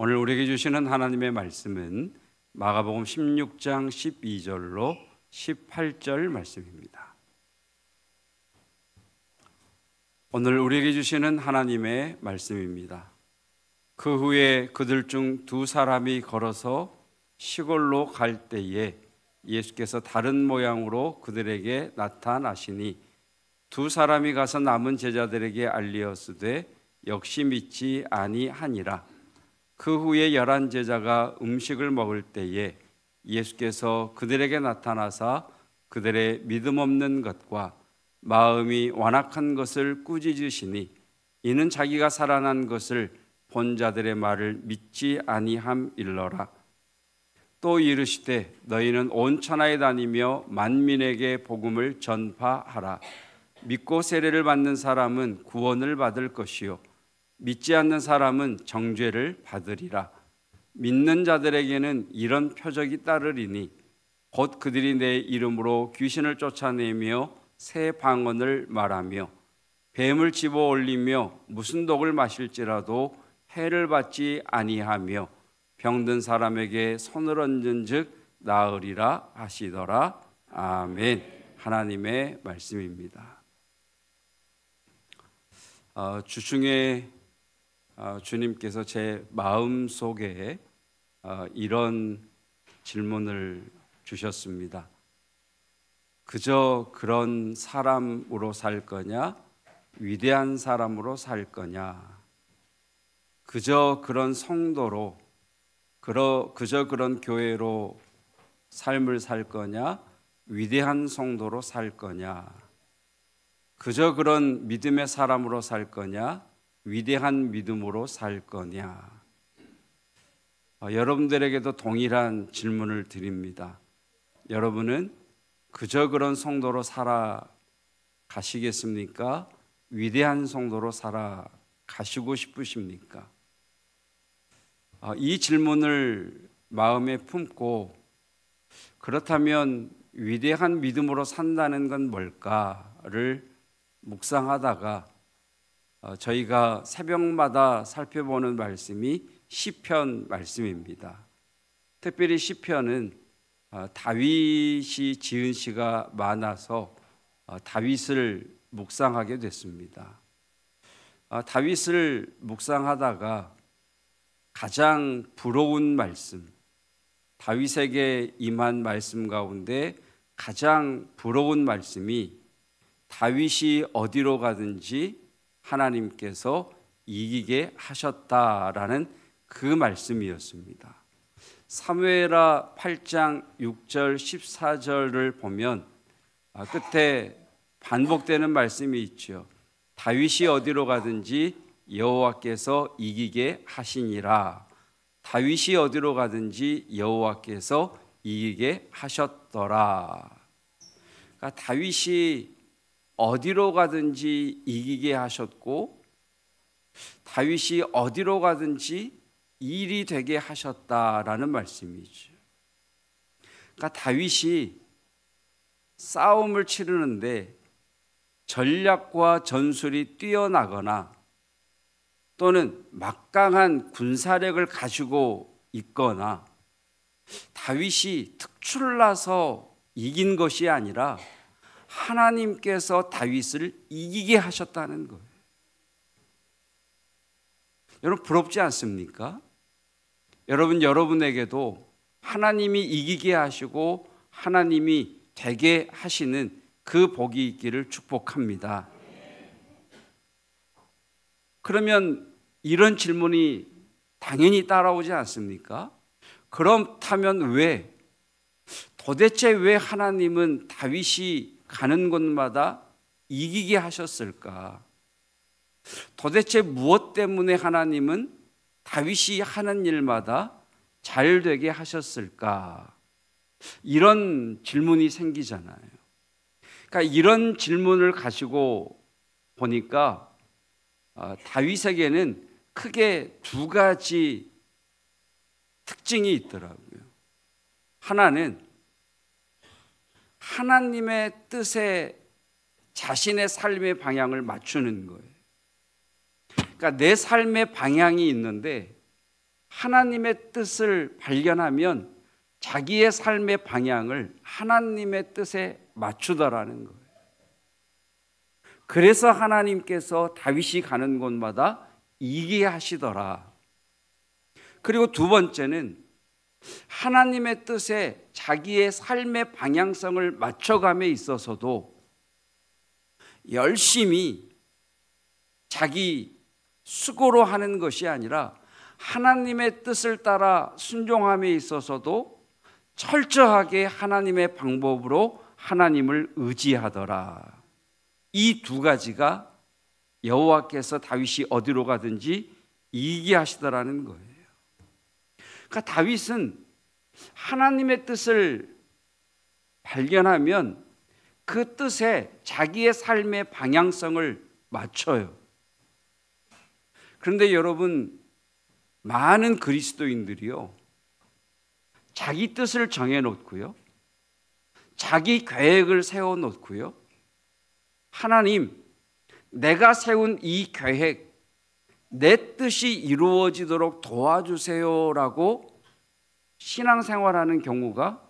오늘 우리에게 주시는 하나님의 말씀은 마가복음 16장 12절로 18절 말씀입니다. 오늘 우리에게 주시는 하나님의 말씀입니다. 그 후에 그들 중 두 사람이 걸어서 시골로 갈 때에 예수께서 다른 모양으로 그들에게 나타나시니 두 사람이 가서 남은 제자들에게 알리었으되 역시 믿지 아니하니라. 그 후에 11 제자가 음식을 먹을 때에 예수께서 그들에게 나타나사 그들의 믿음 없는 것과 마음이 완악한 것을 꾸짖으시니 이는 자기가 살아난 것을 본 자들의 말을 믿지 아니함일러라. 또 이르시되 너희는 온 천하에 다니며 만민에게 복음을 전파하라. 믿고 세례를 받는 사람은 구원을 받을 것이요 믿지 않는 사람은 정죄를 받으리라. 믿는 자들에게는 이런 표적이 따르리니 곧 그들이 내 이름으로 귀신을 쫓아내며 새 방언을 말하며 뱀을 집어 올리며 무슨 독을 마실지라도 해를 받지 아니하며 병든 사람에게 손을 얹은즉 나으리라 하시더라. 아멘. 하나님의 말씀입니다. 주중에 주님께서 제 마음속에 이런 질문을 주셨습니다. 그저 그런 사람으로 살 거냐? 위대한 사람으로 살 거냐? 그저 그런 성도로, 그저 그런 교회로 삶을 살 거냐? 위대한 성도로 살 거냐? 그저 그런 믿음의 사람으로 살 거냐? 위대한 믿음으로 살 거냐? 여러분들에게도 동일한 질문을 드립니다. 여러분은 그저 그런 성도로 살아가시겠습니까? 위대한 성도로 살아가시고 싶으십니까? 이 질문을 마음에 품고 그렇다면 위대한 믿음으로 산다는 건 뭘까를 묵상하다가 저희가 새벽마다 살펴보는 말씀이 시편 말씀입니다. 특별히 시편은 다윗이 지은 시가 많아서 다윗을 묵상하게 됐습니다. 다윗을 묵상하다가 가장 부러운 말씀, 다윗에게 임한 말씀 가운데 가장 부러운 말씀이 다윗이 어디로 가든지 하나님께서 이기게 하셨다라는 그 말씀이었습니다. 사무엘하 8장 6절 14절을 보면 끝에 반복되는 말씀이 있죠. 다윗이 어디로 가든지 여호와께서 이기게 하시니라. 다윗이 어디로 가든지 여호와께서 이기게 하셨더라. 그러니까 다윗이 어디로 가든지 이기게 하셨고 다윗이 어디로 가든지 일이 되게 하셨다라는 말씀이죠. 그러니까 다윗이 싸움을 치르는데 전략과 전술이 뛰어나거나 또는 막강한 군사력을 가지고 있거나 다윗이 특출나서 이긴 것이 아니라 하나님께서 다윗을 이기게 하셨다는 거예요. 여러분 부럽지 않습니까? 여러분에게도 하나님이 이기게 하시고 하나님이 되게 하시는 그 복이 있기를 축복합니다. 그러면 이런 질문이 당연히 따라오지 않습니까? 그렇다면 도대체 왜 하나님은 다윗이 가는 곳마다 이기게 하셨을까? 도대체 무엇 때문에 하나님은 다윗이 하는 일마다 잘 되게 하셨을까? 이런 질문이 생기잖아요. 그러니까 이런 질문을 가지고 보니까 다윗에게는 크게 두 가지 특징이 있더라고요. 하나는 하나님의 뜻에 자신의 삶의 방향을 맞추는 거예요. 그러니까 내 삶의 방향이 있는데 하나님의 뜻을 발견하면 자기의 삶의 방향을 하나님의 뜻에 맞추더라는 거예요. 그래서 하나님께서 다윗이 가는 곳마다 이기게 하시더라. 그리고 두 번째는 하나님의 뜻에 자기의 삶의 방향성을 맞춰감에 있어서도 열심히 자기 수고로 하는 것이 아니라 하나님의 뜻을 따라 순종함에 있어서도 철저하게 하나님의 방법으로 하나님을 의지하더라. 이 두 가지가 여호와께서 다윗이 어디로 가든지 이기게 하시더라는 거예요. 그러니까 다윗은 하나님의 뜻을 발견하면 그 뜻에 자기의 삶의 방향성을 맞춰요. 그런데 여러분, 많은 그리스도인들이요, 자기 뜻을 정해놓고요, 자기 계획을 세워놓고요, 하나님, 내가 세운 이 계획, 내 뜻이 이루어지도록 도와주세요라고 신앙생활하는 경우가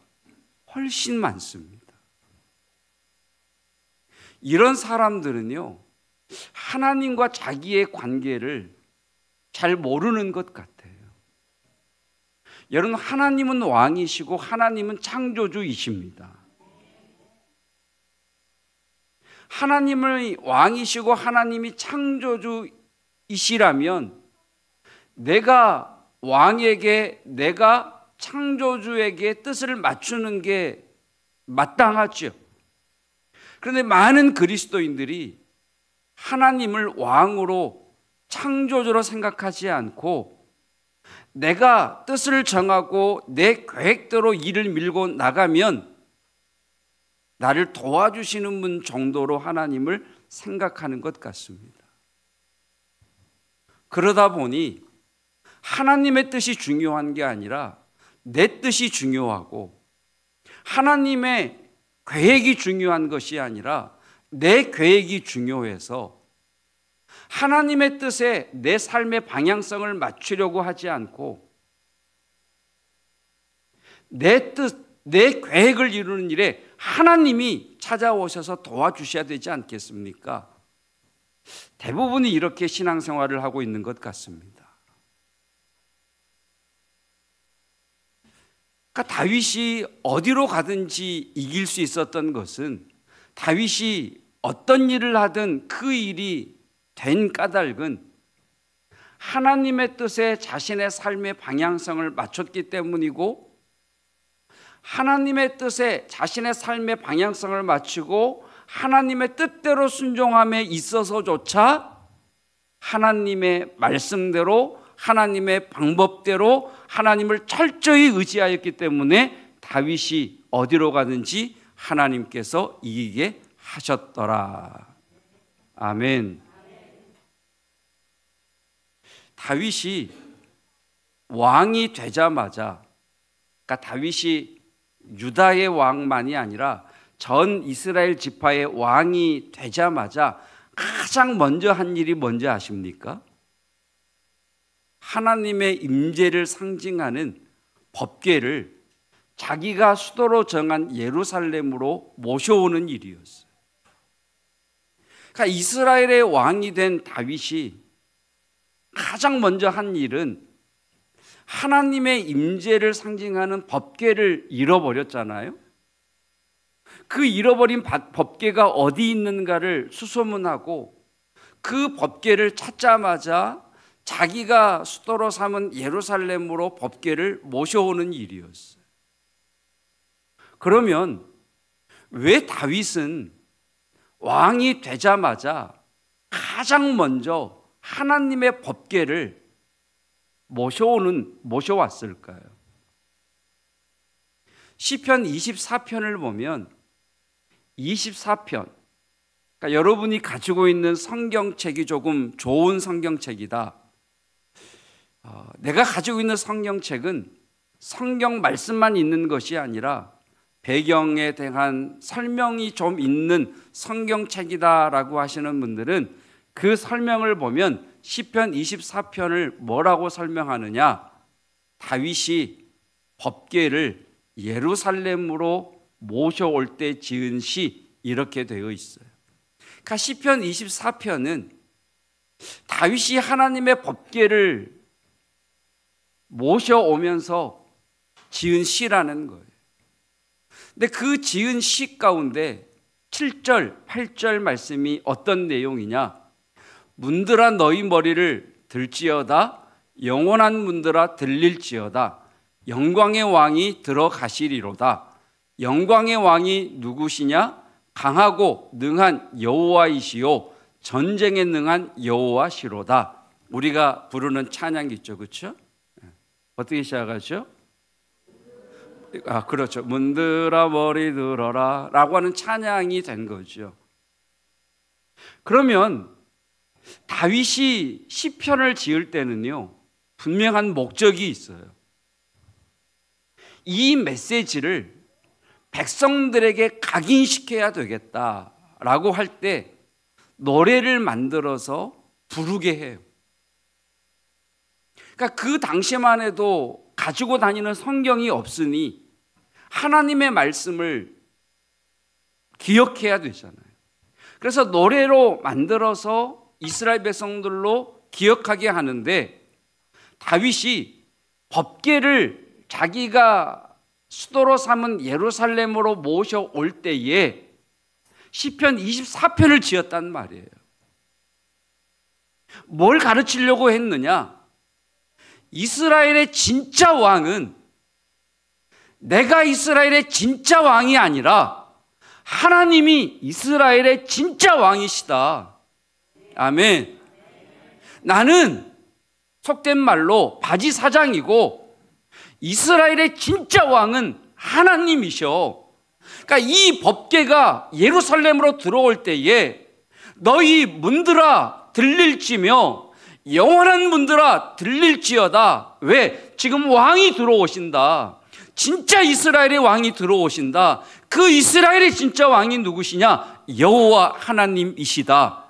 훨씬 많습니다. 이런 사람들은요, 하나님과 자기의 관계를 잘 모르는 것 같아요. 여러분, 하나님은 왕이시고 하나님은 창조주이십니다. 하나님의 왕이시고 하나님이 창조주이시라면 내가 왕에게, 내가 창조주에게 뜻을 맞추는 게 마땅하죠. 그런데 많은 그리스도인들이 하나님을 왕으로, 창조주로 생각하지 않고 내가 뜻을 정하고 내 계획대로 일을 밀고 나가면 나를 도와주시는 분 정도로 하나님을 생각하는 것 같습니다. 그러다 보니 하나님의 뜻이 중요한 게 아니라 내 뜻이 중요하고, 하나님의 계획이 중요한 것이 아니라 내 계획이 중요해서 하나님의 뜻에 내 삶의 방향성을 맞추려고 하지 않고 내 뜻, 내 계획을 이루는 일에 하나님이 찾아오셔서 도와주셔야 되지 않겠습니까? 대부분이 이렇게 신앙생활을 하고 있는 것 같습니다. 그러니까 다윗이 어디로 가든지 이길 수 있었던 것은, 다윗이 어떤 일을 하든 그 일이 된 까닭은 하나님의 뜻에 자신의 삶의 방향성을 맞췄기 때문이고, 하나님의 뜻에 자신의 삶의 방향성을 맞추고 하나님의 뜻대로 순종함에 있어서조차 하나님의 말씀대로, 하나님의 방법대로 하나님을 철저히 의지하였기 때문에 다윗이 어디로 가든지 하나님께서 이기게 하셨더라. 아멘. 다윗이 왕이 되자마자, 그러니까 다윗이 유다의 왕만이 아니라 전 이스라엘 지파의 왕이 되자마자 가장 먼저 한 일이 뭔지 아십니까? 하나님의 임재를 상징하는 법궤를 자기가 수도로 정한 예루살렘으로 모셔오는 일이었어요. 그러니까 이스라엘의 왕이 된 다윗이 가장 먼저 한 일은 하나님의 임재를 상징하는 법궤를 잃어버렸잖아요. 그 잃어버린 법궤가 어디 있는가를 수소문하고 그 법궤를 찾자마자 자기가 수도로 삼은 예루살렘으로 법궤를 모셔오는 일이었어요. 그러면 왜 다윗은 왕이 되자마자 가장 먼저 하나님의 법궤를 모셔왔을까요? 시편 24편을 보면 24편, 그러니까 여러분이 가지고 있는 성경책이 조금 좋은 성경책이다. 내가 가지고 있는 성경책은 성경 말씀만 있는 것이 아니라 배경에 대한 설명이 좀 있는 성경책이다라고 하시는 분들은 그 설명을 보면 시편 24편을 뭐라고 설명하느냐? 다윗이 법궤를 예루살렘으로 모셔올 때 지은 시 이렇게 되어 있어요. 그러니까 시편 24편은 다윗이 하나님의 법궤를 모셔오면서 지은 시라는 거예요. 근데 그 지은 시 가운데 7절, 8절 말씀이 어떤 내용이냐? 문들아 너희 머리를 들지어다, 영원한 문들아 들릴지어다, 영광의 왕이 들어가시리로다. 영광의 왕이 누구시냐? 강하고 능한 여호와이시요 전쟁에 능한 여호와시로다. 우리가 부르는 찬양이 있죠, 그렇죠? 어떻게 시작하죠? 그렇죠. 문들아 머리 들어라 라고 하는 찬양이 된 거죠. 그러면 다윗이 시편을 지을 때는요, 분명한 목적이 있어요. 이 메시지를 백성들에게 각인시켜야 되겠다라고 할 때 노래를 만들어서 부르게 해요. 그러니까 그 당시만 해도 가지고 다니는 성경이 없으니 하나님의 말씀을 기억해야 되잖아요. 그래서 노래로 만들어서 이스라엘 백성들로 기억하게 하는데, 다윗이 법궤를 자기가 수도로 삼은 예루살렘으로 모셔올 때에 시편 24편을 지었단 말이에요. 뭘 가르치려고 했느냐? 이스라엘의 진짜 왕은 내가 이스라엘의 진짜 왕이 아니라 하나님이 이스라엘의 진짜 왕이시다. 아멘. 나는 속된 말로 바지 사장이고 이스라엘의 진짜 왕은 하나님이셔. 그러니까 이 법궤가 예루살렘으로 들어올 때에 너희 문들아 들릴지며 영원한 문들아 들릴지어다. 왜? 지금 왕이 들어오신다. 진짜 이스라엘의 왕이 들어오신다. 그 이스라엘의 진짜 왕이 누구시냐? 여호와 하나님이시다.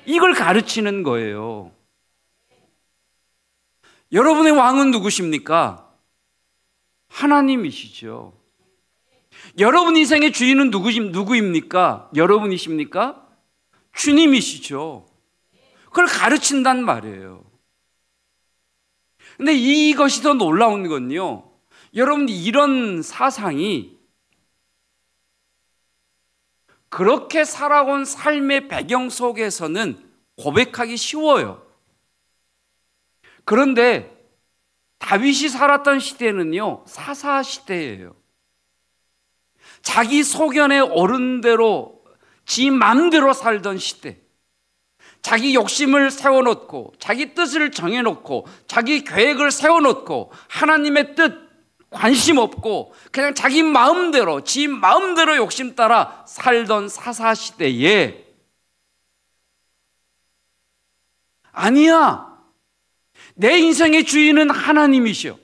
이걸 가르치는 거예요. 여러분의 왕은 누구십니까? 하나님이시죠. 여러분 인생의 주인은 누구입니까? 여러분이십니까? 주님이시죠. 그걸 가르친단 말이에요. 근데 이것이 더 놀라운 건요, 여러분 이런 사상이 그렇게 살아온 삶의 배경 속에서는 고백하기 쉬워요. 그런데 다윗이 살았던 시대는요, 사사 시대예요. 자기 소견에 오른 대로 지 맘대로 살던 시대. 자기 욕심을 세워놓고 자기 뜻을 정해놓고 자기 계획을 세워놓고 하나님의 뜻 관심 없고 그냥 자기 마음대로 지 마음대로 욕심 따라 살던 사사시대에, 아니야, 내 인생의 주인은 하나님이시오.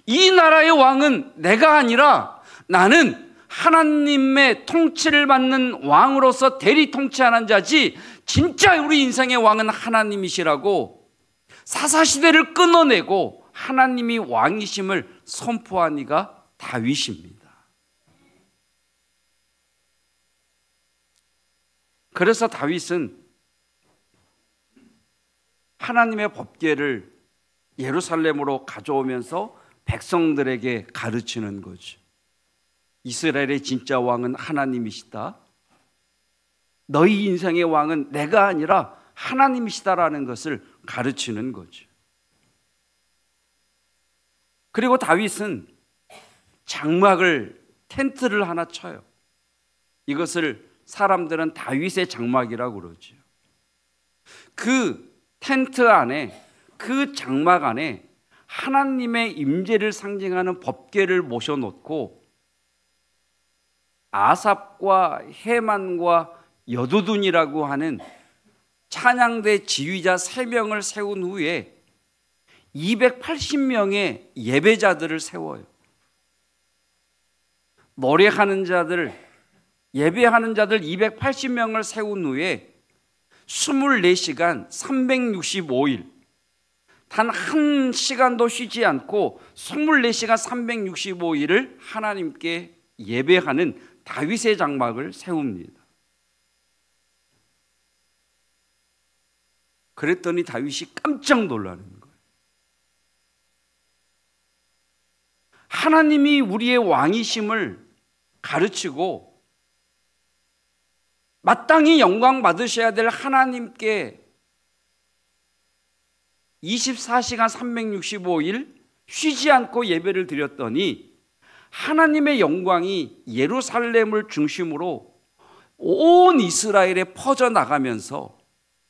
이 나라의 왕은 내가 아니라 나는 하나님의 통치를 받는 왕으로서 대리 통치하는 자지 진짜 우리 인생의 왕은 하나님이시라고 사사시대를 끊어내고 하나님이 왕이심을 선포한 이가 다윗입니다. 그래서 다윗은 하나님의 법궤를 예루살렘으로 가져오면서 백성들에게 가르치는 거죠. 이스라엘의 진짜 왕은 하나님이시다. 너희 인생의 왕은 내가 아니라 하나님이시다라는 것을 가르치는 거죠. 그리고 다윗은 장막을, 텐트를 하나 쳐요. 이것을 사람들은 다윗의 장막이라고 그러죠. 그 텐트 안에, 그 장막 안에 하나님의 임재를 상징하는 법궤를 모셔놓고 아삽과 헤만과 여두둔이라고 하는 찬양대 지휘자 3명을 세운 후에 280명의 예배자들을 세워요. 노래하는 자들, 예배하는 자들 280명을 세운 후에 24시간 365일 단 한 시간도 쉬지 않고 24시간 365일을 하나님께 예배하는 다윗의 장막을 세웁니다. 그랬더니 다윗이 깜짝 놀라는 거예요. 하나님이 우리의 왕이심을 가르치고 마땅히 영광 받으셔야 될 하나님께 24시간 365일 쉬지 않고 예배를 드렸더니 하나님의 영광이 예루살렘을 중심으로 온 이스라엘에 퍼져나가면서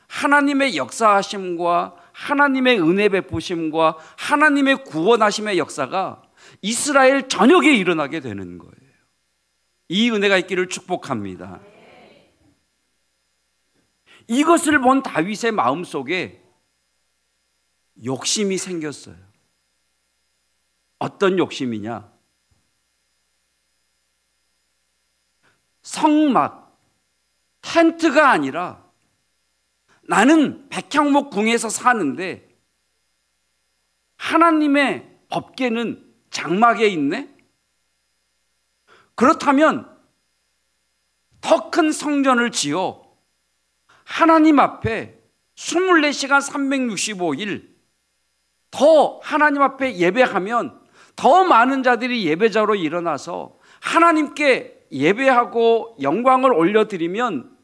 하나님의 역사하심과 하나님의 은혜 베푸심과 하나님의 구원하심의 역사가 이스라엘 전역에 일어나게 되는 거예요. 이 은혜가 있기를 축복합니다. 이것을 본 다윗의 마음속에 욕심이 생겼어요. 어떤 욕심이냐? 성막, 텐트가 아니라 나는 백향목 궁에서 사는데 하나님의 법궤는 장막에 있네? 그렇다면 더 큰 성전을 지어 하나님 앞에 24시간 365일 더 하나님 앞에 예배하면 더 많은 자들이 예배자로 일어나서 하나님께 예배하고 영광을 올려드리면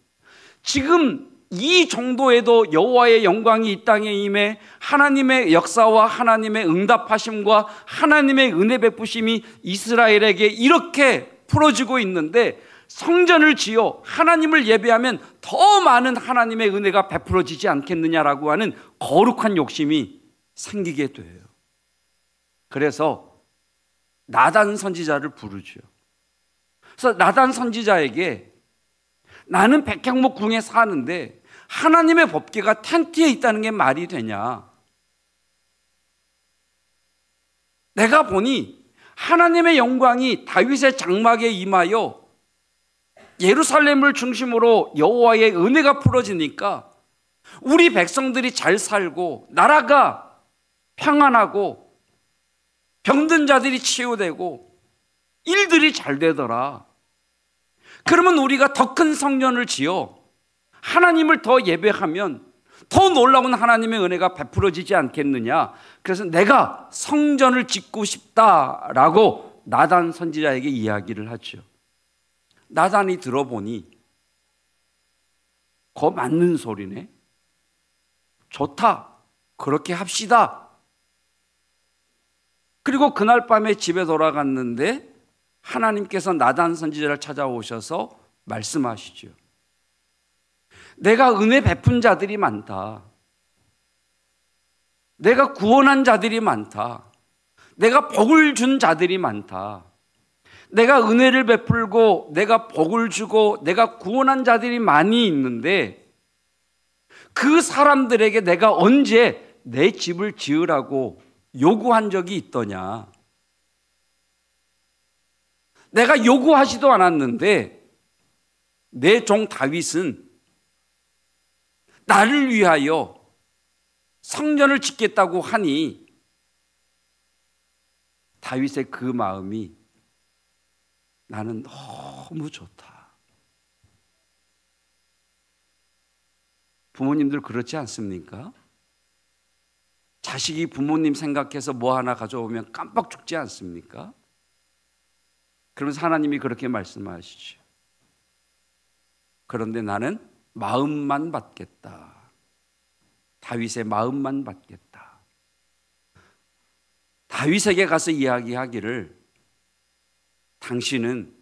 지금 이 정도에도 여호와의 영광이 이 땅에 임해 하나님의 역사와 하나님의 응답하심과 하나님의 은혜 베푸심이 이스라엘에게 이렇게 풀어지고 있는데 성전을 지어 하나님을 예배하면 더 많은 하나님의 은혜가 베풀어지지 않겠느냐라고 하는 거룩한 욕심이 생기게 돼요. 그래서 나단 선지자를 부르죠. 그래서 나단 선지자에게 나는 백향목 궁에 사는데 하나님의 법궤가 텐트에 있다는 게 말이 되냐? 내가 보니 하나님의 영광이 다윗의 장막에 임하여 예루살렘을 중심으로 여호와의 은혜가 풀어지니까 우리 백성들이 잘 살고 나라가 평안하고 병든 자들이 치유되고 일들이 잘 되더라. 그러면 우리가 더 큰 성전을 지어 하나님을 더 예배하면 더 놀라운 하나님의 은혜가 베풀어지지 않겠느냐. 그래서 내가 성전을 짓고 싶다라고 나단 선지자에게 이야기를 하죠. 나단이 들어보니 거 맞는 소리네. 좋다. 그렇게 합시다. 그리고 그날 밤에 집에 돌아갔는데 하나님께서 나단 선지자를 찾아오셔서 말씀하시죠. 내가 은혜 베푼 자들이 많다. 내가 구원한 자들이 많다. 내가 복을 준 자들이 많다. 내가 은혜를 베풀고 내가 복을 주고 내가 구원한 자들이 많이 있는데 그 사람들에게 내가 언제 내 집을 지으라고 요구한 적이 있더냐? 내가 요구하지도 않았는데 내 종 다윗은 나를 위하여 성전을 짓겠다고 하니 다윗의 그 마음이 나는 너무 좋다. 부모님들 그렇지 않습니까? 자식이 부모님 생각해서 뭐 하나 가져오면 깜빡 죽지 않습니까? 그러면서 하나님이 그렇게 말씀하시죠. 그런데 나는 마음만 받겠다. 다윗의 마음만 받겠다. 다윗에게 가서 이야기하기를 당신은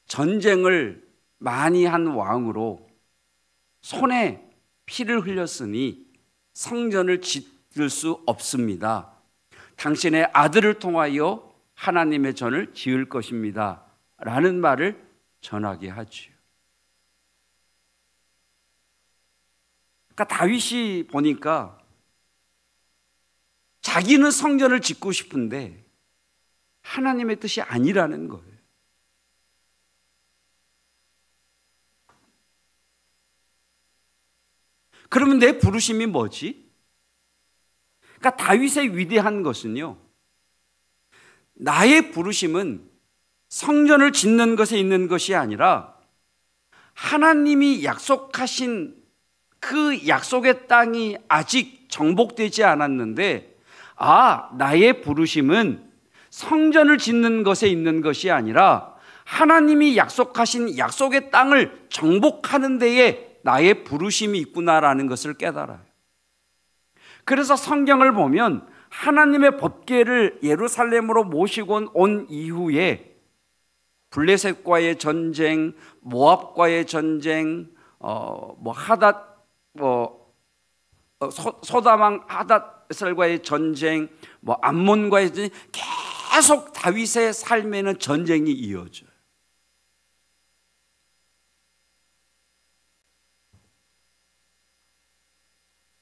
전쟁을 많이 한 왕으로 손에 피를 흘렸으니 성전을 짓을 수 없습니다. 당신의 아들을 통하여 하나님의 전을 지을 것입니다. 라는 말을 전하게 하죠. 그러니까 다윗이 보니까 자기는 성전을 짓고 싶은데 하나님의 뜻이 아니라는 거예요. 그러면 내 부르심이 뭐지? 그러니까 다윗의 위대한 것은요, 나의 부르심은 성전을 짓는 것에 있는 것이 아니라 하나님이 약속하신 그 약속의 땅이 아직 정복되지 않았는데, 나의 부르심은 성전을 짓는 것에 있는 것이 아니라 하나님이 약속하신 약속의 땅을 정복하는 데에 나의 부르심이 있구나라는 것을 깨달아요. 그래서 성경을 보면 하나님의 법궤를 예루살렘으로 모시고 온 이후에 블레셋과의 전쟁, 모압과의 전쟁, 소다망 하닷셀과의 전쟁, 암몬과의 전쟁, 계속 다윗의 삶에는 전쟁이 이어져요.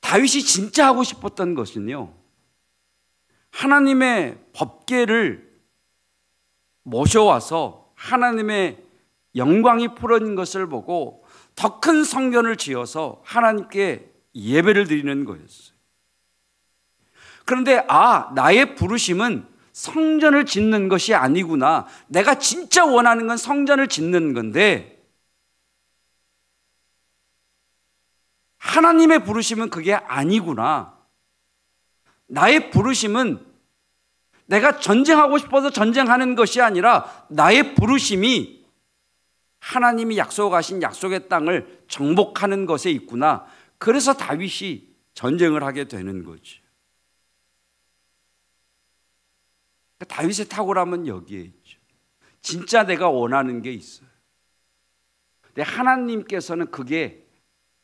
다윗이 진짜 하고 싶었던 것은요, 하나님의 법궤를 모셔와서 하나님의 영광이 풀어진 것을 보고 더 큰 성전을 지어서 하나님께 예배를 드리는 거였어요. 그런데 나의 부르심은 성전을 짓는 것이 아니구나. 내가 진짜 원하는 건 성전을 짓는 건데 하나님의 부르심은 그게 아니구나. 나의 부르심은 내가 전쟁하고 싶어서 전쟁하는 것이 아니라 나의 부르심이 하나님이 약속하신 약속의 땅을 정복하는 것에 있구나. 그래서 다윗이 전쟁을 하게 되는 거죠. 다윗의 탁월함은 여기에 있죠. 진짜 내가 원하는 게 있어요. 근데 하나님께서는 그게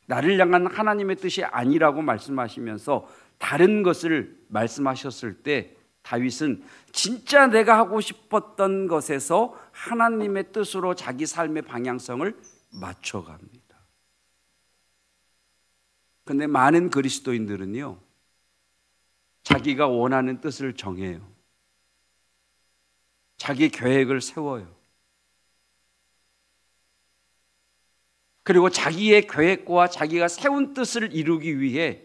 나를 향한 하나님의 뜻이 아니라고 말씀하시면서 다른 것을 말씀하셨을 때 다윗은 진짜 내가 하고 싶었던 것에서 하나님의 뜻으로 자기 삶의 방향성을 맞춰갑니다. 그런데 많은 그리스도인들은요, 자기가 원하는 뜻을 정해요. 자기 계획을 세워요. 그리고 자기의 계획과 자기가 세운 뜻을 이루기 위해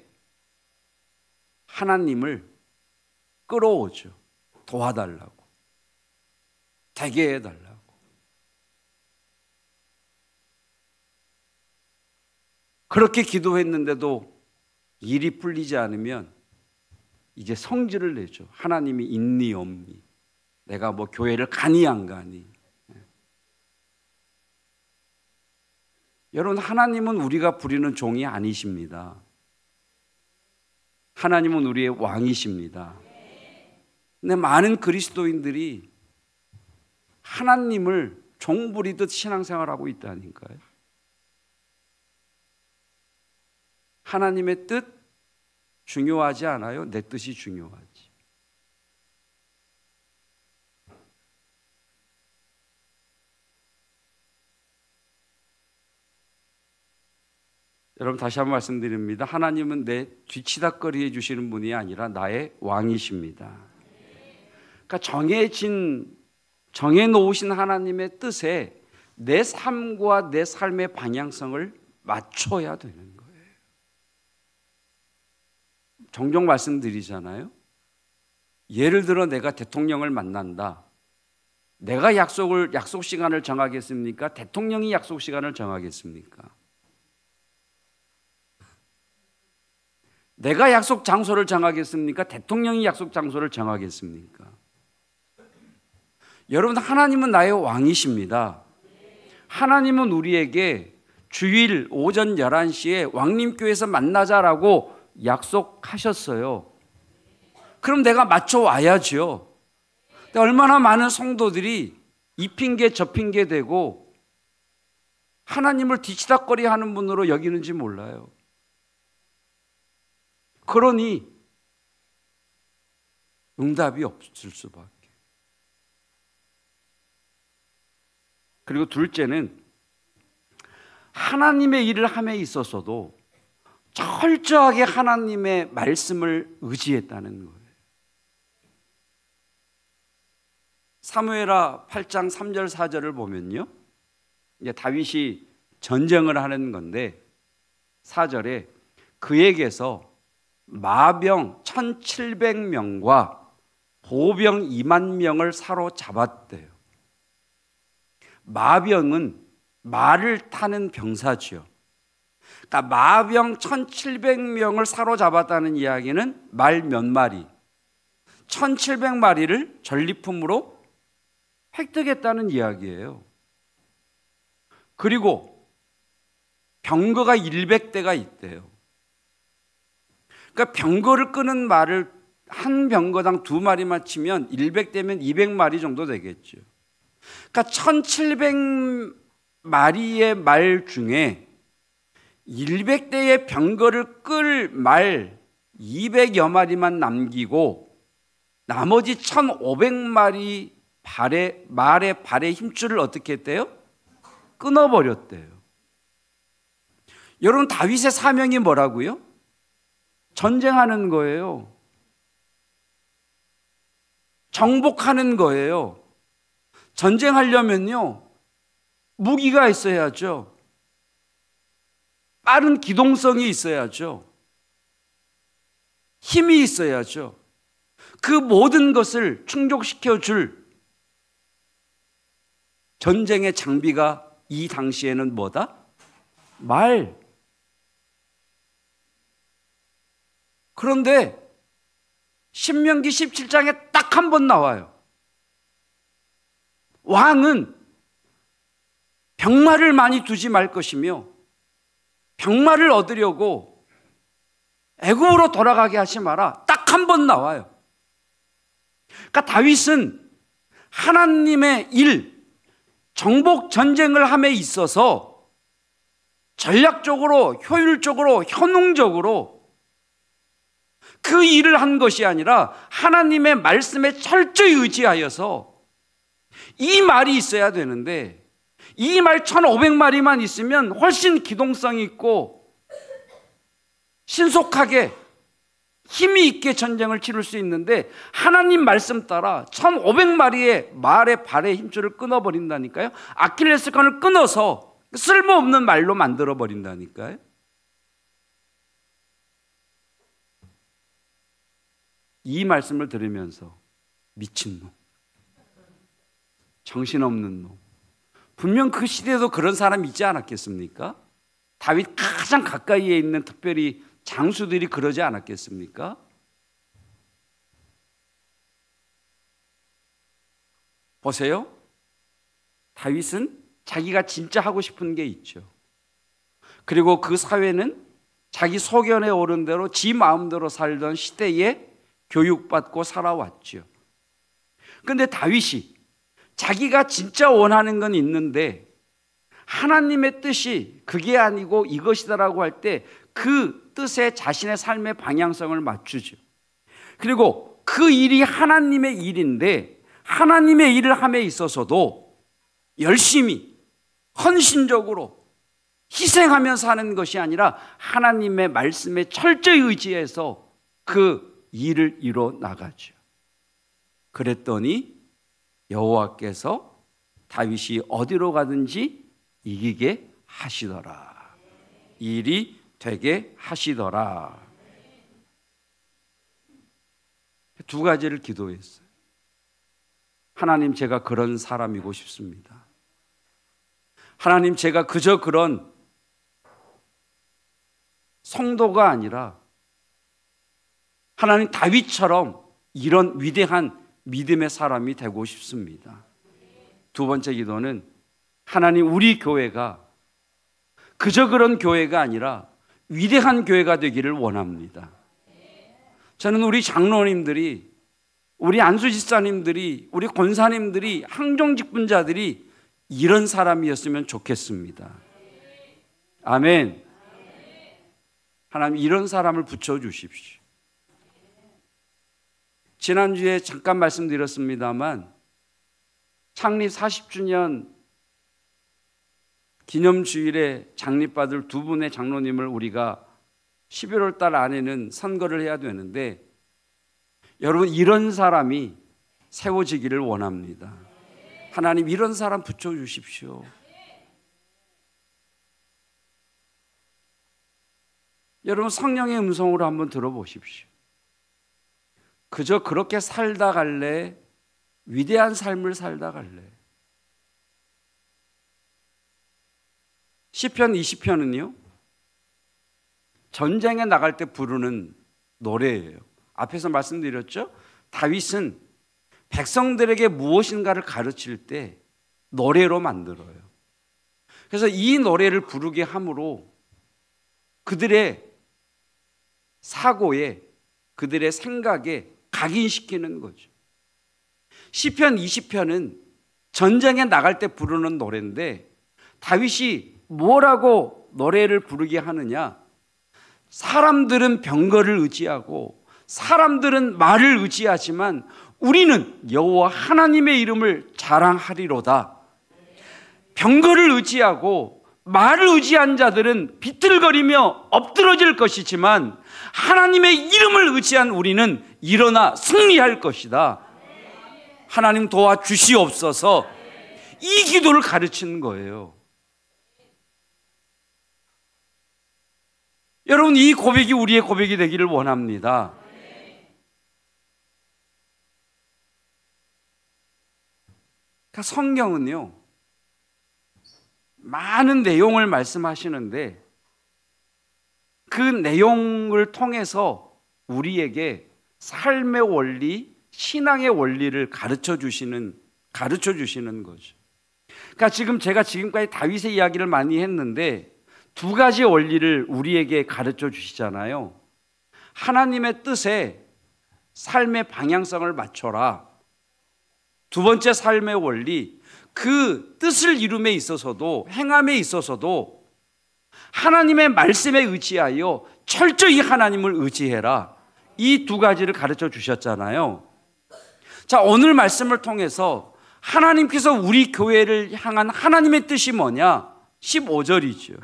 하나님을 끌어오죠. 도와달라고, 되게 해달라고. 그렇게 기도했는데도 일이 풀리지 않으면 이제 성질을 내죠. 하나님이 있니 없니, 내가 교회를 가니 안 가니. 여러분, 하나님은 우리가 부리는 종이 아니십니다. 하나님은 우리의 왕이십니다. 근데 많은 그리스도인들이 하나님을 종 부리듯 신앙생활하고 있다니까요. 하나님의 뜻 중요하지 않아요? 내 뜻이 중요하지. 여러분, 다시 한번 말씀드립니다. 하나님은 내 뒤치다꺼리 해주시는 분이 아니라 나의 왕이십니다. 그러니까 정해놓으신 하나님의 뜻에 내 삶과 내 삶의 방향성을 맞춰야 되는 거예요. 종종 말씀드리잖아요. 예를 들어 내가 대통령을 만난다. 내가 약속 시간을 정하겠습니까? 대통령이 약속 시간을 정하겠습니까? 내가 약속 장소를 정하겠습니까? 대통령이 약속 장소를 정하겠습니까? 여러분, 하나님은 나의 왕이십니다. 하나님은 우리에게 주일 오전 11시에 왕림교회에서 만나자라고 약속하셨어요. 그럼 내가 맞춰 와야죠. 얼마나 많은 성도들이 이 핑계 저 핑계 대고 하나님을 뒤치다꺼리 하는 분으로 여기는지 몰라요. 그러니 응답이 없을 수밖에. 그리고 둘째는 하나님의 일을 함에 있어서도 철저하게 하나님의 말씀을 의지했다는 거예요. 사무엘하 8장 3절 4절을 보면요, 이제 다윗이 전쟁을 하는 건데 4절에 그에게서 마병 1,700명과 보병 2만 명을 사로잡았대요. 마병은 말을 타는 병사지요. 그러니까 마병 1,700명을 사로잡았다는 이야기는 말 몇 마리, 1,700마리를 전리품으로 획득했다는 이야기예요. 그리고 병거가 100대가 있대요. 그러니까 병거를 끄는 말을 한 병거당 2마리만 치면 100대면 200마리 정도 되겠죠. 그러니까 1,700마리의 말 중에 100대의 병거를 끌 말 200여 마리만 남기고 나머지 1,500마리 말의 발의 힘줄을 어떻게 했대요? 끊어버렸대요. 여러분, 다윗의 사명이 뭐라고요? 전쟁하는 거예요. 정복하는 거예요. 전쟁하려면요, 무기가 있어야죠. 빠른 기동성이 있어야죠. 힘이 있어야죠. 그 모든 것을 충족시켜줄 전쟁의 장비가 이 당시에는 뭐다? 말. 그런데 신명기 17장에 딱 한 번 나와요. 왕은 병마를 많이 두지 말 것이며 병마를 얻으려고 애굽으로 돌아가게 하지 마라. 딱 한 번 나와요. 그러니까 다윗은 하나님의 일, 정복 전쟁을 함에 있어서 전략적으로, 효율적으로, 현웅적으로 그 일을 한 것이 아니라 하나님의 말씀에 철저히 의지하여서 이 말이 있어야 되는데 이 말 1,500마리만 있으면 훨씬 기동성이 있고 신속하게 힘이 있게 전쟁을 치를 수 있는데 하나님 말씀 따라 1,500마리의 말의 발의 힘줄을 끊어버린다니까요. 아킬레스건을 끊어서 쓸모없는 말로 만들어버린다니까요. 이 말씀을 들으면서 미친놈, 정신없는 놈, 분명 그 시대에도 그런 사람이 있지 않았겠습니까? 다윗 가장 가까이에 있는 특별히 장수들이 그러지 않았겠습니까? 보세요. 다윗은 자기가 진짜 하고 싶은 게 있죠. 그리고 그 사회는 자기 소견에 오른 대로 지 마음대로 살던 시대에 교육받고 살아왔죠. 그런데 다윗이 자기가 진짜 원하는 건 있는데 하나님의 뜻이 그게 아니고 이것이다라고 할 때 그 뜻에 자신의 삶의 방향성을 맞추죠. 그리고 그 일이 하나님의 일인데 하나님의 일을 함에 있어서도 열심히 헌신적으로 희생하며 사는 것이 아니라 하나님의 말씀에 철저히 의지해서 그 일을 이뤄 나가죠. 그랬더니 여호와께서 다윗이 어디로 가든지 이기게 하시더라. 일이 되게 하시더라. 두 가지를 기도했어요. 하나님, 제가 그런 사람이고 싶습니다. 하나님, 제가 그저 그런 성도가 아니라 하나님 다윗처럼 이런 위대한 믿음의 사람이 되고 싶습니다. 두 번째 기도는 하나님, 우리 교회가 그저 그런 교회가 아니라 위대한 교회가 되기를 원합니다. 저는 우리 장로님들이, 우리 안수집사님들이, 우리 권사님들이, 항정직분자들이 이런 사람이었으면 좋겠습니다. 아멘. 하나님, 이런 사람을 붙여주십시오. 지난주에 잠깐 말씀드렸습니다만 창립 40주년 기념주일에 장립받을 두 분의 장로님을 우리가 11월 달 안에는 선거를 해야 되는데 여러분, 이런 사람이 세워지기를 원합니다. 하나님, 이런 사람 붙여주십시오. 여러분 성령의 음성으로 한번 들어보십시오. 그저 그렇게 살다 갈래? 위대한 삶을 살다 갈래? 시편 20편은요 전쟁에 나갈 때 부르는 노래예요. 앞에서 말씀드렸죠? 다윗은 백성들에게 무엇인가를 가르칠 때 노래로 만들어요. 그래서 이 노래를 부르게 함으로 그들의 사고에, 그들의 생각에 각인시키는 거죠. 시편 20편은 전쟁에 나갈 때 부르는 노래인데 다윗이 뭐라고 노래를 부르게 하느냐? 사람들은 병거를 의지하고 사람들은 말을 의지하지만 우리는 여호와 하나님의 이름을 자랑하리로다. 병거를 의지하고 말을 의지한 자들은 비틀거리며 엎드러질 것이지만 하나님의 이름을 의지한 우리는 일어나 승리할 것이다. 하나님 도와주시옵소서. 이 기도를 가르치는 거예요. 여러분, 이 고백이 우리의 고백이 되기를 원합니다. 그러니까 성경은요 많은 내용을 말씀하시는데 그 내용을 통해서 우리에게 삶의 원리, 신앙의 원리를 가르쳐 주시는 거죠. 그러니까 제가 지금까지 다윗의 이야기를 많이 했는데 두 가지 원리를 우리에게 가르쳐 주시잖아요. 하나님의 뜻에 삶의 방향성을 맞춰라. 두 번째 삶의 원리, 그 뜻을 이룸에 있어서도 행함에 있어서도 하나님의 말씀에 의지하여 철저히 하나님을 의지해라. 이 두 가지를 가르쳐 주셨잖아요. 자, 오늘 말씀을 통해서 하나님께서 우리 교회를 향한 하나님의 뜻이 뭐냐? 15절이죠.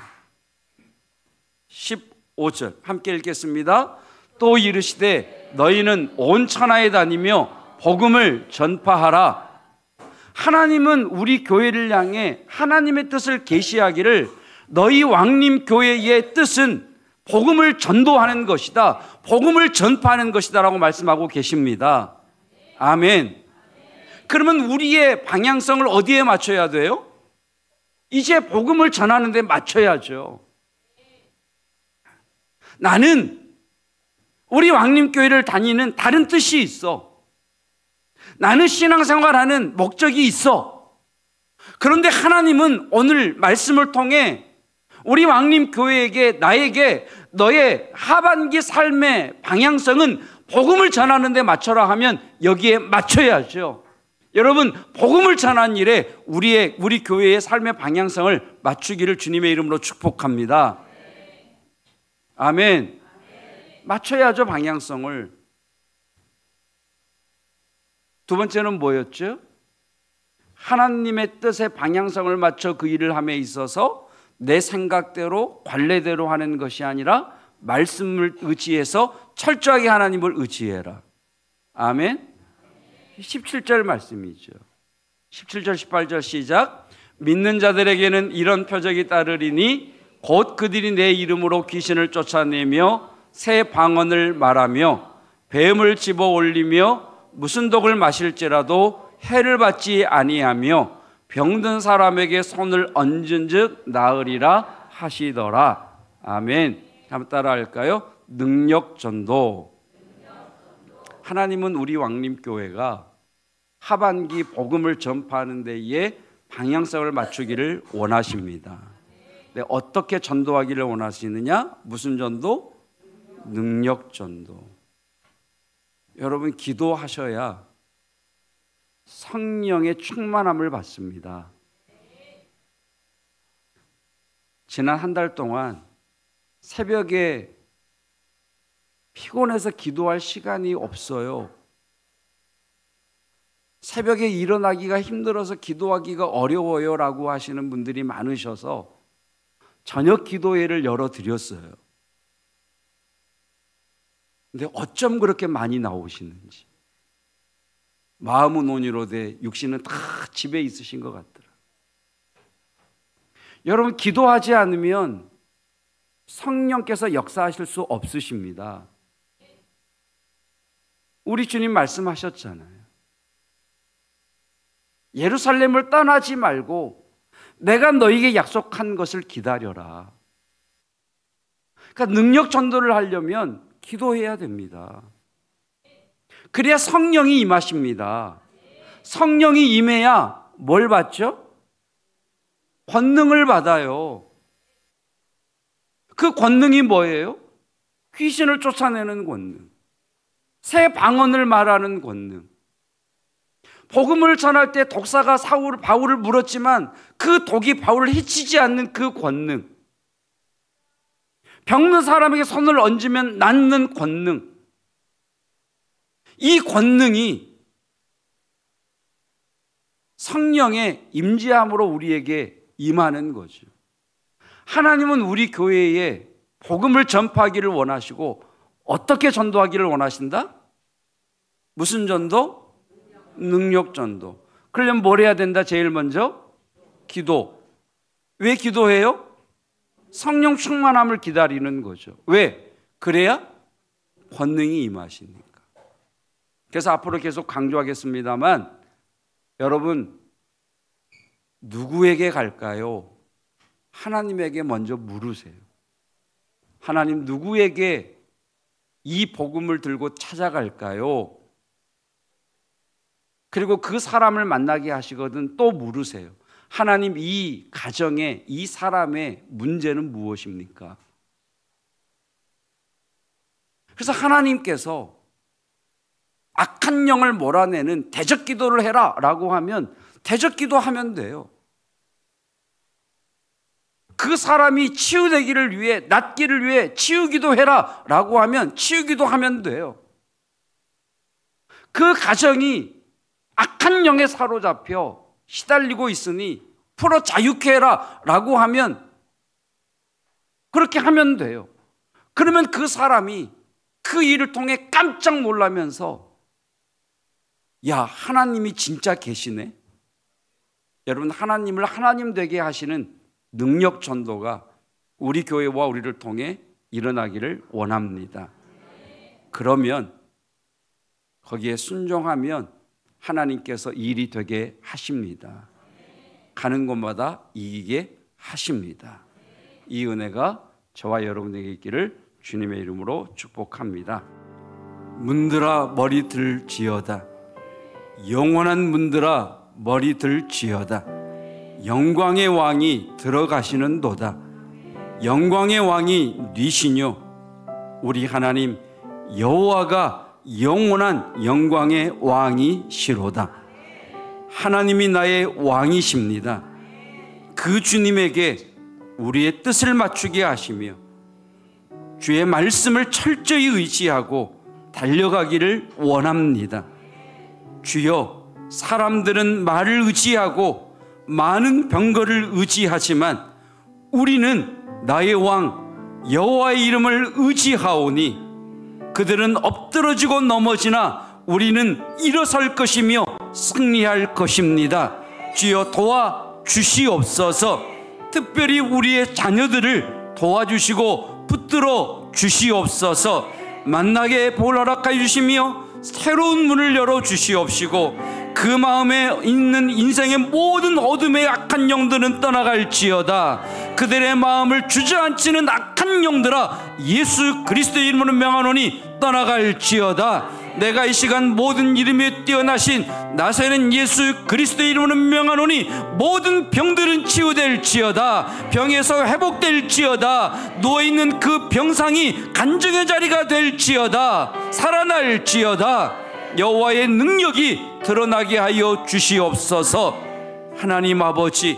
15절 함께 읽겠습니다. 또 이르시되 너희는 온 천하에 다니며 복음을 전파하라. 하나님은 우리 교회를 향해 하나님의 뜻을 계시하기를 너희 왕님 교회의 뜻은 복음을 전도하는 것이다. 복음을 전파하는 것이다 라고 말씀하고 계십니다. 아멘. 그러면 우리의 방향성을 어디에 맞춰야 돼요? 이제 복음을 전하는 데 맞춰야죠. 나는 우리 왕림교회를 다니는 다른 뜻이 있어. 나는 신앙생활하는 목적이 있어. 그런데 하나님은 오늘 말씀을 통해 우리 왕림교회에게 나에게 너의 하반기 삶의 방향성은 복음을 전하는 데 맞춰라 하면 여기에 맞춰야죠. 여러분, 복음을 전하는 일에 우리 교회의 삶의 방향성을 맞추기를 주님의 이름으로 축복합니다. 아멘. 맞춰야죠, 방향성을. 두 번째는 뭐였죠? 하나님의 뜻의 방향성을 맞춰 그 일을 함에 있어서 내 생각대로 관례대로 하는 것이 아니라 말씀을 의지해서 철저하게 하나님을 의지해라. 아멘. 17절 말씀이죠. 17절 18절 시작. 믿는 자들에게는 이런 표적이 따르리니 곧 그들이 내 이름으로 귀신을 쫓아내며 새 방언을 말하며 뱀을 집어 올리며 무슨 독을 마실지라도 해를 받지 아니하며 병든 사람에게 손을 얹은즉 나으리라 하시더라. 아멘. 한번 따라할까요? 능력 전도. 하나님은 우리 왕림교회가 하반기 복음을 전파하는 데에 방향성을 맞추기를 원하십니다. 네, 어떻게 전도하기를 원하시느냐? 무슨 전도? 능력 전도. 여러분, 기도하셔야 성령의 충만함을 받습니다. 지난 한 달 동안 새벽에 피곤해서 기도할 시간이 없어요. 새벽에 일어나기가 힘들어서 기도하기가 어려워요 라고 하시는 분들이 많으셔서 저녁 기도회를 열어드렸어요. 근데 어쩜 그렇게 많이 나오시는지. 마음은 온유로되 육신은 다 집에 있으신 것 같더라. 여러분, 기도하지 않으면 성령께서 역사하실 수 없으십니다. 우리 주님 말씀하셨잖아요. 예루살렘을 떠나지 말고 내가 너에게 약속한 것을 기다려라. 그러니까 능력 전도를 하려면 기도해야 됩니다. 그래야 성령이 임하십니다. 성령이 임해야 뭘 받죠? 권능을 받아요. 그 권능이 뭐예요? 귀신을 쫓아내는 권능, 새 방언을 말하는 권능. 복음을 전할 때 독사가 바울을 물었지만 그 독이 바울을 해치지 않는 그 권능, 병든 사람에게 손을 얹으면 낫는 권능, 이 권능이 성령의 임재함으로 우리에게 임하는 거죠. 하나님은 우리 교회에 복음을 전파하기를 원하시고 어떻게 전도하기를 원하신다? 무슨 전도? 능력 전도. 그러려면 뭘 해야 된다? 제일 먼저 기도. 왜 기도해요? 성령 충만함을 기다리는 거죠. 왜? 그래야 권능이 임하시니까. 그래서 앞으로 계속 강조하겠습니다만 여러분, 누구에게 갈까요? 하나님에게 먼저 물으세요. 하나님, 누구에게 이 복음을 들고 찾아갈까요? 그리고 그 사람을 만나게 하시거든 또 물으세요. 하나님, 이 가정의, 이 사람의 문제는 무엇입니까? 그래서 하나님께서 악한 영을 몰아내는 대적 기도를 해라 라고 하면 대적 기도하면 돼요. 그 사람이 치유되기를 위해, 낫기를 위해 치유기도 해라 라고 하면 치유기도 하면 돼요. 그 가정이 악한 영에 사로잡혀 시달리고 있으니 풀어 자유케 해라 라고 하면 그렇게 하면 돼요. 그러면 그 사람이 그 일을 통해 깜짝 놀라면서 야, 하나님이 진짜 계시네. 여러분, 하나님을 하나님 되게 하시는 능력 전도가 우리 교회와 우리를 통해 일어나기를 원합니다. 그러면 거기에 순종하면 하나님께서 일이 되게 하십니다. 가는 곳마다 이기게 하십니다. 이 은혜가 저와 여러분에게 있기를 주님의 이름으로 축복합니다. 문들아 머리 들지어다. 영원한 문들아 머리 들지어다. 영광의 왕이 들어가시는도다. 영광의 왕이 니시뇨. 우리 하나님 여호와가 영원한 영광의 왕이시로다. 하나님이 나의 왕이십니다. 그 주님에게 우리의 뜻을 맞추게 하시며 주의 말씀을 철저히 의지하고 달려가기를 원합니다. 주여, 사람들은 말을 의지하고 많은 병거를 의지하지만 우리는 나의 왕 여호와의 이름을 의지하오니 그들은 엎드러지고 넘어지나 우리는 일어설 것이며 승리할 것입니다. 주여, 도와주시옵소서. 특별히 우리의 자녀들을 도와주시고 붙들어 주시옵소서. 만나게 볼 허락하여 주시며 새로운 문을 열어 주시옵시고 그 마음에 있는 인생의 모든 어둠의 악한 영들은 떠나갈지어다. 그들의 마음을 주저앉히는 악한 영들아, 예수 그리스도의 이름으로 명하노니 떠나갈지어다. 내가 이 시간 모든 이름에 뛰어나신 나사렛 예수 그리스도의 이름으로 명하노니 모든 병들은 치유될지어다. 병에서 회복될지어다. 누워있는 그 병상이 간증의 자리가 될지어다. 살아날지어다. 여호와의 능력이 드러나게 하여 주시옵소서. 하나님 아버지,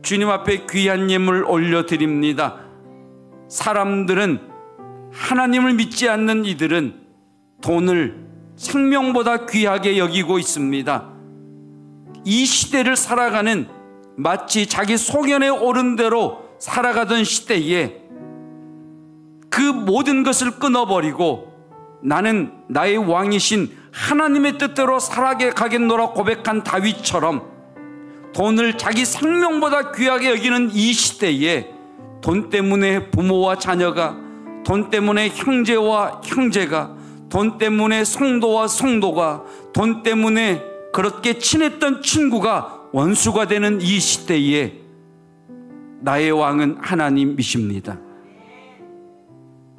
주님 앞에 귀한 예물 올려드립니다. 사람들은, 하나님을 믿지 않는 이들은 돈을 생명보다 귀하게 여기고 있습니다. 이 시대를 살아가는, 마치 자기 소견에 오른 대로 살아가던 시대에 그 모든 것을 끊어버리고 나는 나의 왕이신 하나님의 뜻대로 살아가겠노라 고백한 다윗처럼 돈을 자기 생명보다 귀하게 여기는 이 시대에 돈 때문에 부모와 자녀가, 돈 때문에 형제와 형제가, 돈 때문에 성도와 성도가, 돈 때문에 그렇게 친했던 친구가 원수가 되는 이 시대에 나의 왕은 하나님이십니다.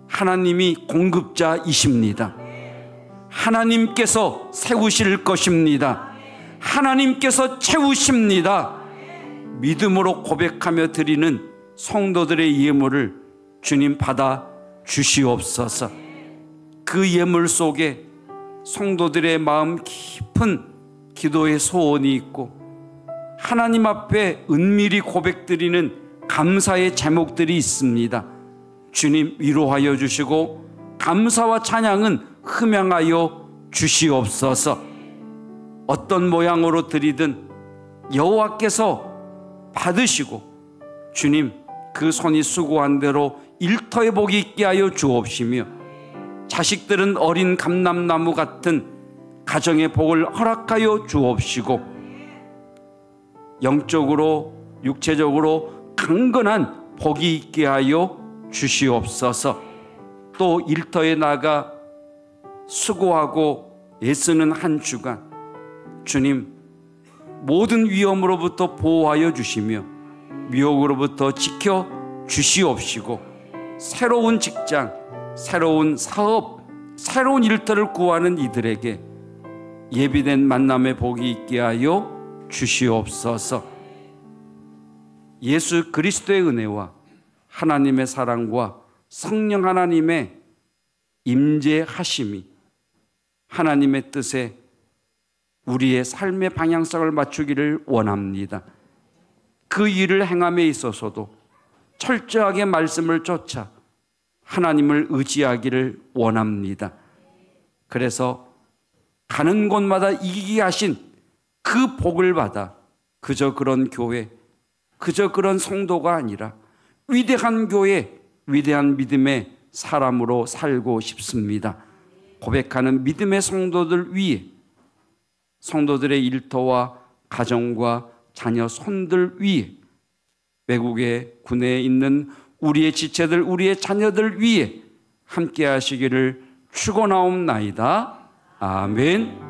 하나님이 공급자이십니다. 하나님께서 세우실 것입니다. 하나님께서 채우십니다. 믿음으로 고백하며 드리는 성도들의 예물을 주님 받아 주시옵소서. 그 예물 속에 성도들의 마음 깊은 기도의 소원이 있고 하나님 앞에 은밀히 고백드리는 감사의 제목들이 있습니다. 주님 위로하여 주시고 감사와 찬양은 흠양하여 주시옵소서. 어떤 모양으로 드리든 여호와께서 받으시고 주님 그 손이 수고한 대로 일터의 복이 있게 하여 주옵시며 자식들은 어린 감람나무 같은 가정의 복을 허락하여 주옵시고 영적으로 육체적으로 강건한 복이 있게 하여 주시옵소서. 또 일터에 나가 수고하고 애쓰는 한 주간 주님 모든 위험으로부터 보호하여 주시며 미혹으로부터 지켜 주시옵시고 새로운 직장, 새로운 사업, 새로운 일터를 구하는 이들에게 예비된 만남의 복이 있게 하여 주시옵소서. 예수 그리스도의 은혜와 하나님의 사랑과 성령 하나님의 임재하심이 하나님의 뜻에 우리의 삶의 방향성을 맞추기를 원합니다. 그 일을 행함에 있어서도 철저하게 말씀을 쫓아 하나님을 의지하기를 원합니다. 그래서 가는 곳마다 이기게 하신 그 복을 받아 그저 그런 교회, 그저 그런 성도가 아니라 위대한 교회, 위대한 믿음의 사람으로 살고 싶습니다. 고백하는 믿음의 성도들 위해 성도들의 일터와 가정과 자녀 손들 위에 외국의 군에 있는 우리의 지체들, 우리의 자녀들 위에 함께 하시기를 축원하옵나이다. 아멘.